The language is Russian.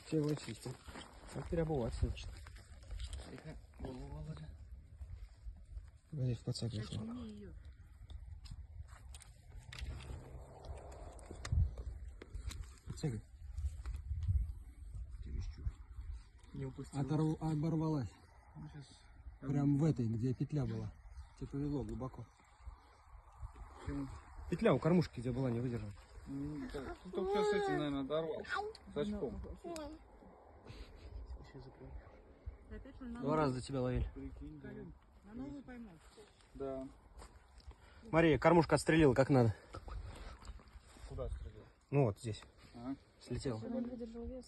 Тело чистим. Так переобуваться, значит. Тихо, голову, Володя. Смотри, в подсак вошел. Подсягай. Чересчур. Не упустил. Оборвалась. Ну, сейчас... Прям в этой, где петля была. Тебе повезло глубоко. Почему? Петля у кормушки где была, не выдержала. Ты только сейчас этим, наверное, оторвал. С очком. Два раза до тебя ловили. Прикинь, да. На новую поймал. Да. Мария, кормушка отстрелила как надо. Куда стрелял? Ну вот здесь. Ага. Слетела. Он выдержал вес.